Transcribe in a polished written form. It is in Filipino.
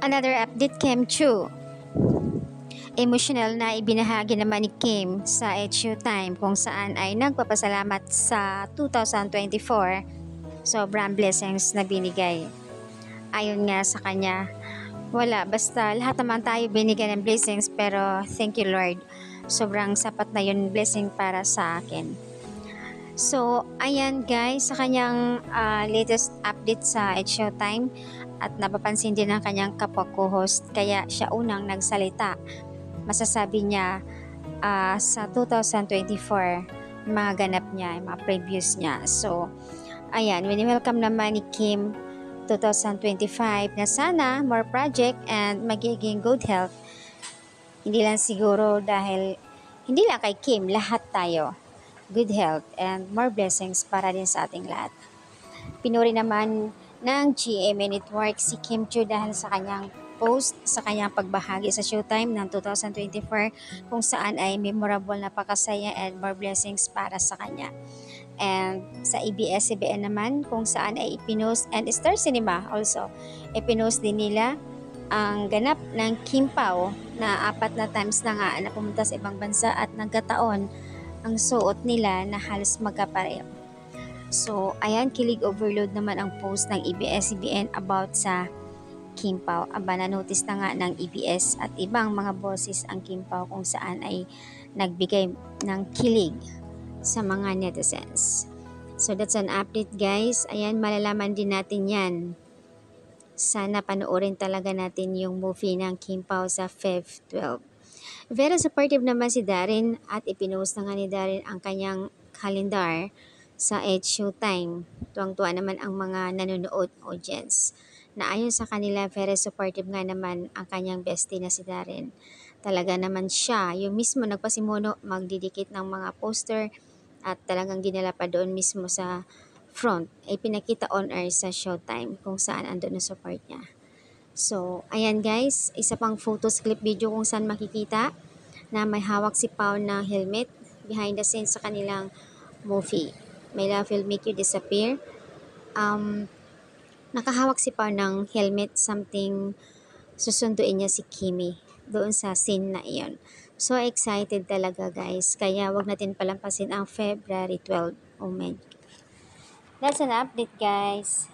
Another update came true. Emotional na ibinahagi naman ni Kim sa Showtime kung saan ay nagpapasalamat sa 2024 sobrang blessings na binigay. Ayon nga sa kanya, wala basta lahat naman tayo binigyan ng blessings pero thank you Lord. Sobrang sapat na yun blessing para sa akin. So, ayan guys, sa kanyang latest update sa Showtime at napapansin din ng kanyang kapwa co-host kaya siya unang nagsalita. Masasabi niya sa 2024 mga ganap niya, mga previews niya. So, ayan, welcome naman ni Kim 2025 na sana more project and magiging good health. Hindi lang siguro dahil hindi lang kay Kim, lahat tayo. Good health and more blessings para din sa ating lahat. Pinuri naman ng GMA Network si Kim Chiu dahil sa kanyang post sa kanyang pagbahagi sa Showtime ng 2024 kung saan ay memorable na pakasaya and more blessings para sa kanya. And sa ABS-CBN naman kung saan ay ipinost and Star Cinema also ipinost din nila ang ganap ng Kim Pao na 4 na times na nga na pumunta sa ibang bansa at nagkataon ang suot nila na halos magkapareho. So, ayan, kilig overload naman ang post ng ABS-CBN about sa Kim Pao. Aba, na-notice na nga ng EBS at ibang mga bosses ang Kim Pao kung saan ay nagbigay ng kilig sa mga netizens. So, that's an update guys. Ayan, malalaman din natin yan. Sana panoorin talaga natin yung movie ng Kim Pao sa Feb 12. Very supportive naman si Darren at ipinost na nga ni Darren ang kanyang calendar sa Showtime. Tuwang-tuwa naman ang mga nanonood audience. Na ayon sa kanila, very supportive nga naman ang kanyang bestie na si Darren. Talaga naman siya, yung mismo nagpasimuno magdidikit ng mga poster at talagang ginala pa doon mismo sa front ay pinakita on air sa Showtime kung saan andun ang support niya. So, ayan guys, isa pang photos clip video kung saan makikita na may hawak si Pao na helmet behind the scenes sa kanilang movie. My Love Will Make You Disappear. Nakahawak si Pao ng helmet, something susunduin niya si Kimi doon sa scene na iyon. So excited talaga guys, kaya wag natin palampasin ang February 12. Oh my. That's an update guys.